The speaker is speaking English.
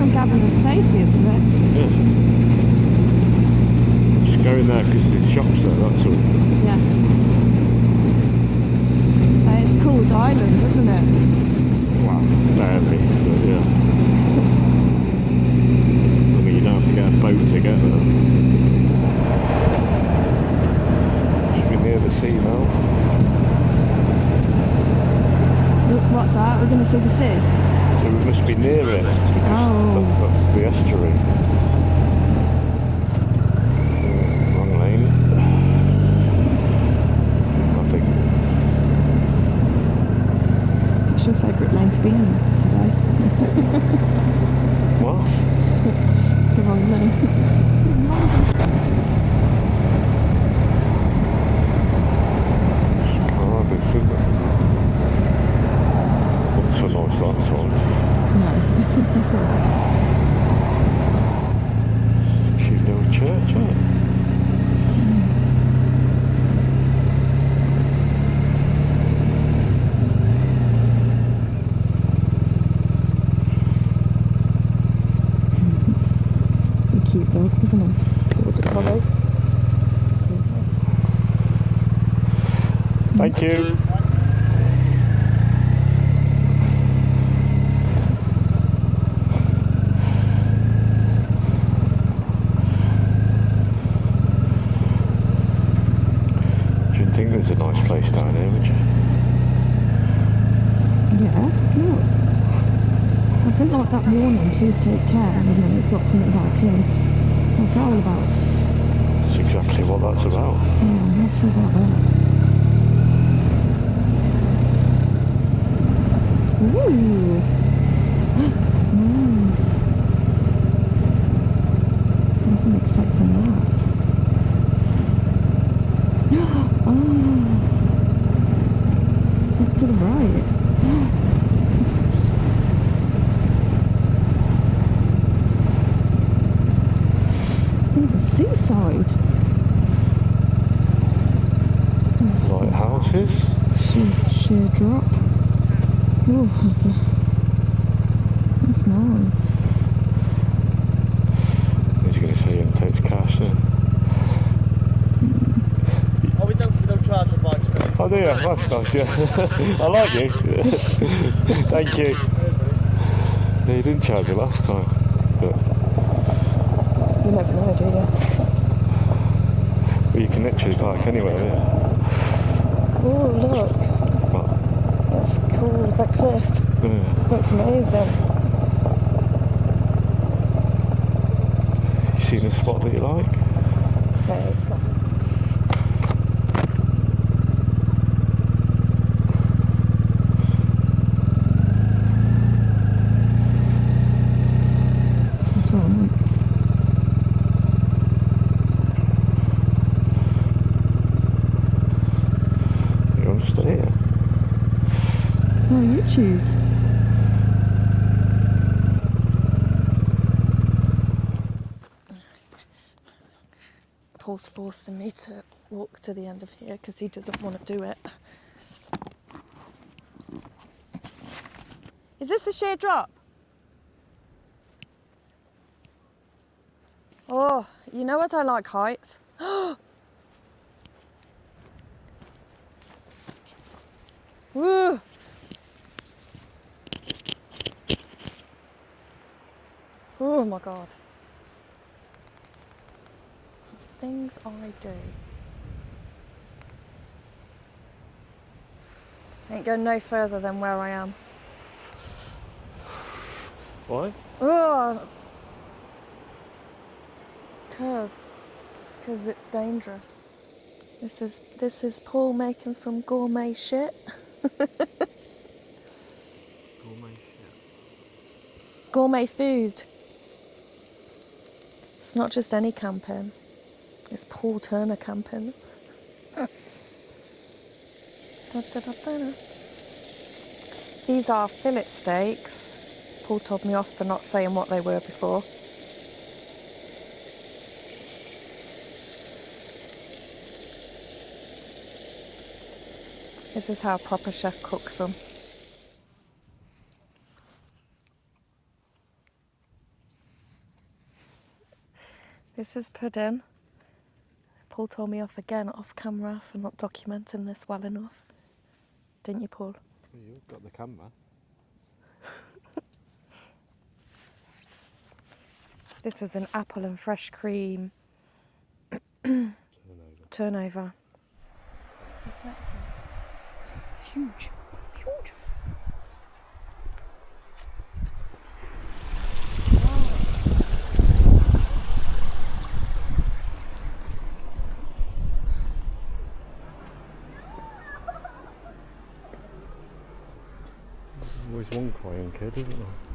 from Gavin and Stacey, isn't it? Yeah. Just go in there because there's shops there, that's all. Yeah. It's called Island, isn't it? Wow, barely, but yeah. I mean, you don't have to get a boat to get there. Should be near the sea now. What's that? We're going to see the sea? So we must be near it because that's the estuary. Wrong lane. I think. What's your favourite lane to be in today? What? The wrong lane. Can't be filming. So nice that side. No. Cute little church, isn't it? It's a cute dog, isn't it? Border collie. Thank you. I think there's a nice place down here, would you? Yeah, look. I didn't like that warning, please take care, and then it's got something about cliffs. What's that all about? That's exactly what that's about. Yeah, I'm not sure about that. Ooh! Nice. I wasn't expecting that. Oh, look to the right. Oh, the seaside. Lighthouses. Sheer drop. Oh, that's nice. He's going to say he takes cash then. We don't charge a bike. Oh, do you? That's nice, yeah. I like you. Thank you. Yeah, you didn't charge it last time. But You never know, do you? well, you can literally park anywhere, yeah. Oh, look. What? That's cool, that cliff. Yeah. Looks amazing. You seen a spot that you like? No, it's not. That's what I want. You want to stay here? Oh, you choose. Paul's forcing me to walk to the end of here because he doesn't want to do it. Is this a sheer drop? Oh, you know what I like heights. Woo! Oh my God. Things I do. Ain't going no further than where I am. Why? Oh, cause it's dangerous. This is Paul making some gourmet shit. Gourmet shit. Gourmet food. It's not just any camping. It's Paul Turner camping. These are fillet steaks. Paul told me off for not saying what they were before. This is how a proper chef cooks them. This is pudding. Paul told me off again, off camera, for not documenting this well enough. Didn't you, Paul? Well, you've got the camera. This is an apple and fresh cream turnover. It's huge. Huge. Always one crying kid, isn't there?